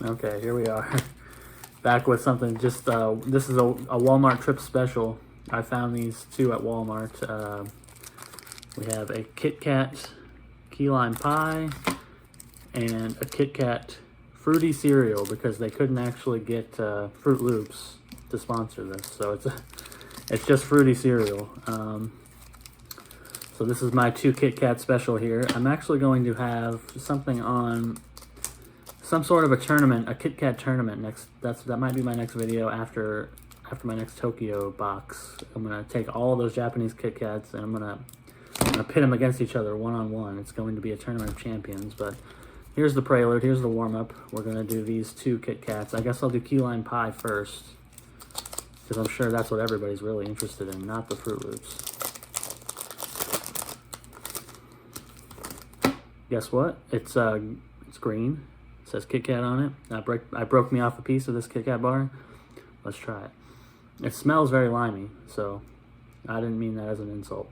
Okay, here we are. Back with something just, this is a Walmart trip special. I found these two at Walmart. We have a KitKat key lime pie and a KitKat fruity cereal because they couldn't actually get Fruit Loops to sponsor this. So it's just fruity cereal. So this is my two KitKat special here. I'm actually going to have something on some sort of a tournament, a KitKat tournament next. That might be my next video after my next Tokyo box. I'm gonna take all of those Japanese KitKats and I'm gonna pit them against each other one-on-one. It's going to be a tournament of champions. But here's the prelude. Here's the warm-up. We're gonna do these two KitKats. I guess I'll do key lime pie first because I'm sure that's what everybody's really interested in, not the Fruit Loops. Guess what? It's green. It says KitKat on it. I broke me off a piece of this KitKat bar. Let's try it. It smells very limey, so I didn't mean that as an insult.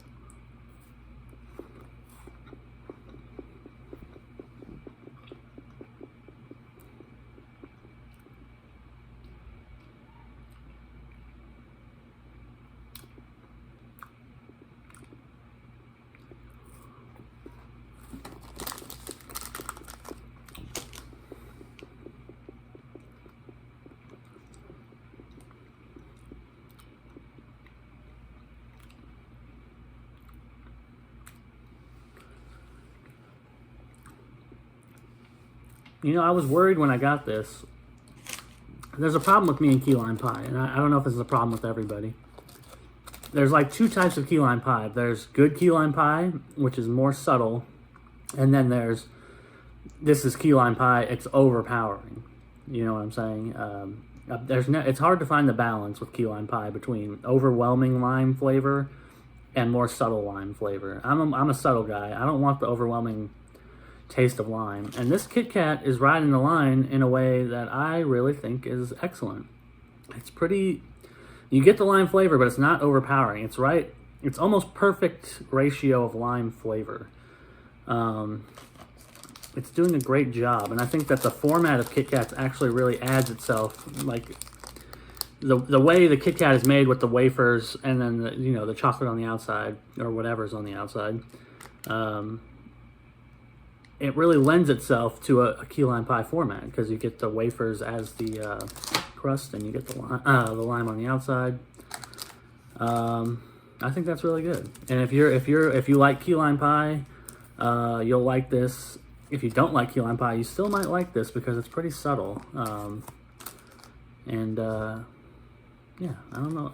You know, I was worried when I got this. There's a problem with me and key lime pie, and I don't know if this is a problem with everybody. There's like two types of key lime pie. There's good key lime pie, which is more subtle, and then this is key lime pie. It's overpowering. You know what I'm saying? It's hard to find the balance with key lime pie between overwhelming lime flavor and more subtle lime flavor. I'm a subtle guy. I don't want the overwhelming taste of lime, and this KitKat is riding the line in a way that I really think is excellent. It's pretty, you get the lime flavor, but it's not overpowering. It's right, it's almost perfect ratio of lime flavor. It's doing a great job, and I think that the format of KitKats actually really adds itself. Like the way the KitKat is made with the wafers and then the chocolate on the outside or whatever's on the outside. It really lends itself to a key lime pie format because you get the wafers as the crust and you get the lime on the outside. I think that's really good. And if you like key lime pie, you'll like this. If you don't like key lime pie, you still might like this because it's pretty subtle. Yeah, I don't know.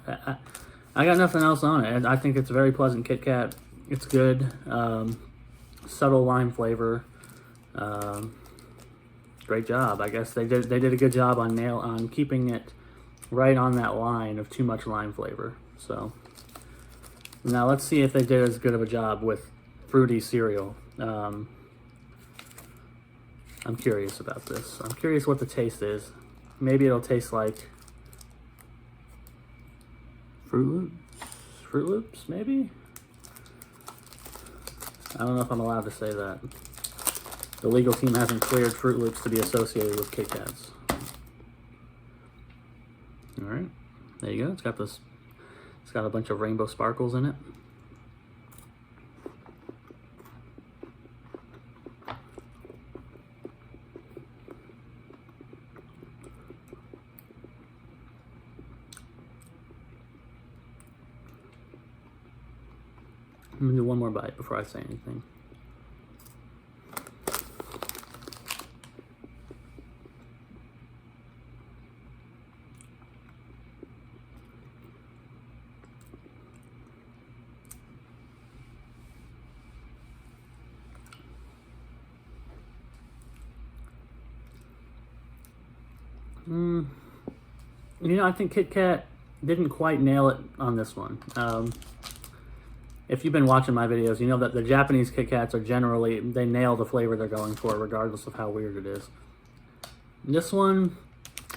I got nothing else on it. I think it's a very pleasant KitKat. It's good. Subtle lime flavor. Great job. I guess they did a good job on keeping it right on that line of too much lime flavor. So now let's see if they did as good of a job with fruity cereal. I'm curious about this. I'm curious what the taste is. Maybe it'll taste like Fruit Loops, maybe? I don't know if I'm allowed to say that. The legal team hasn't cleared Fruit Loops to be associated with KitKats. All right, there you go. It's got a bunch of rainbow sparkles in it. I'm gonna do one more bite before I say anything. You know, I think KitKat didn't quite nail it on this one. If you've been watching my videos, you know that the Japanese KitKats are generally, they nail the flavor they're going for regardless of how weird it is. This one,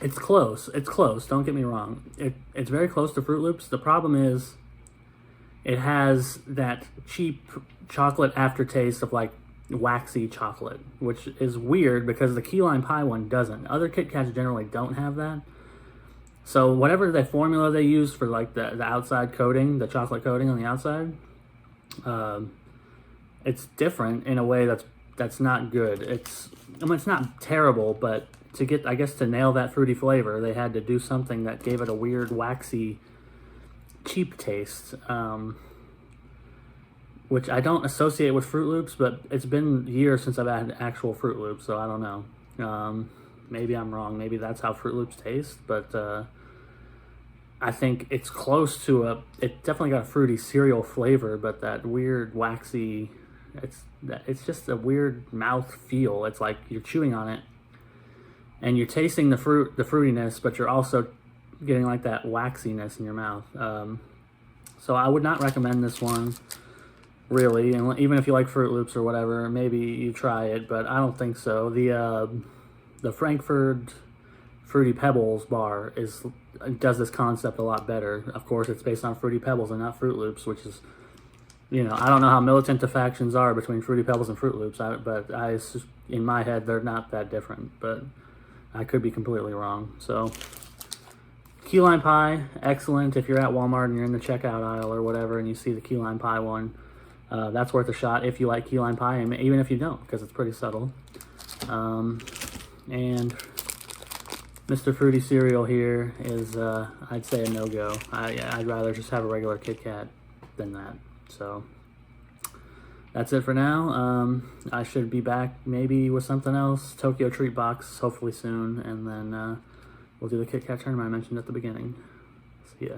it's close. It's close, don't get me wrong. It's very close to Fruit Loops. The problem is it has that cheap chocolate aftertaste of like waxy chocolate, which is weird because the key lime pie one doesn't. Other Kit Kats generally don't have that. So whatever the formula they use for like the outside coating, the chocolate coating on the outside, it's different in a way that's not good. It's not terrible, but to get, I guess, to nail that fruity flavor, they had to do something that gave it a weird waxy, cheap taste, which I don't associate with Fruit Loops, but it's been years since I've had actual Fruit Loops, so I don't know. Maybe I'm wrong. Maybe that's how Fruit Loops taste, but I think it's close to it definitely got a fruity cereal flavor, but that weird waxy, it's just a weird mouth feel. It's like you're chewing on it and you're tasting the fruitiness, but you're also getting like that waxiness in your mouth. So I would not recommend this one, really. And even if you like Fruit Loops or whatever, maybe you try it, but I don't think so. The Frankfurt Fruity Pebbles bar does this concept a lot better. Of course, it's based on Fruity Pebbles and not Fruit Loops, which is, I don't know how militant the factions are between Fruity Pebbles and Fruit Loops, but in my head, they're not that different, but I could be completely wrong. So, key lime pie, excellent. If you're at Walmart and you're in the checkout aisle or whatever and you see the key lime pie one, that's worth a shot if you like key lime pie, and even if you don't, because it's pretty subtle. And Mr. Fruity Cereal here is, I'd say, a no-go. I'd rather just have a regular Kit Kat than that. So that's it for now. I should be back maybe with something else, Tokyo Treat Box, hopefully soon, and then we'll do the Kit Kat tournament I mentioned at the beginning. See ya.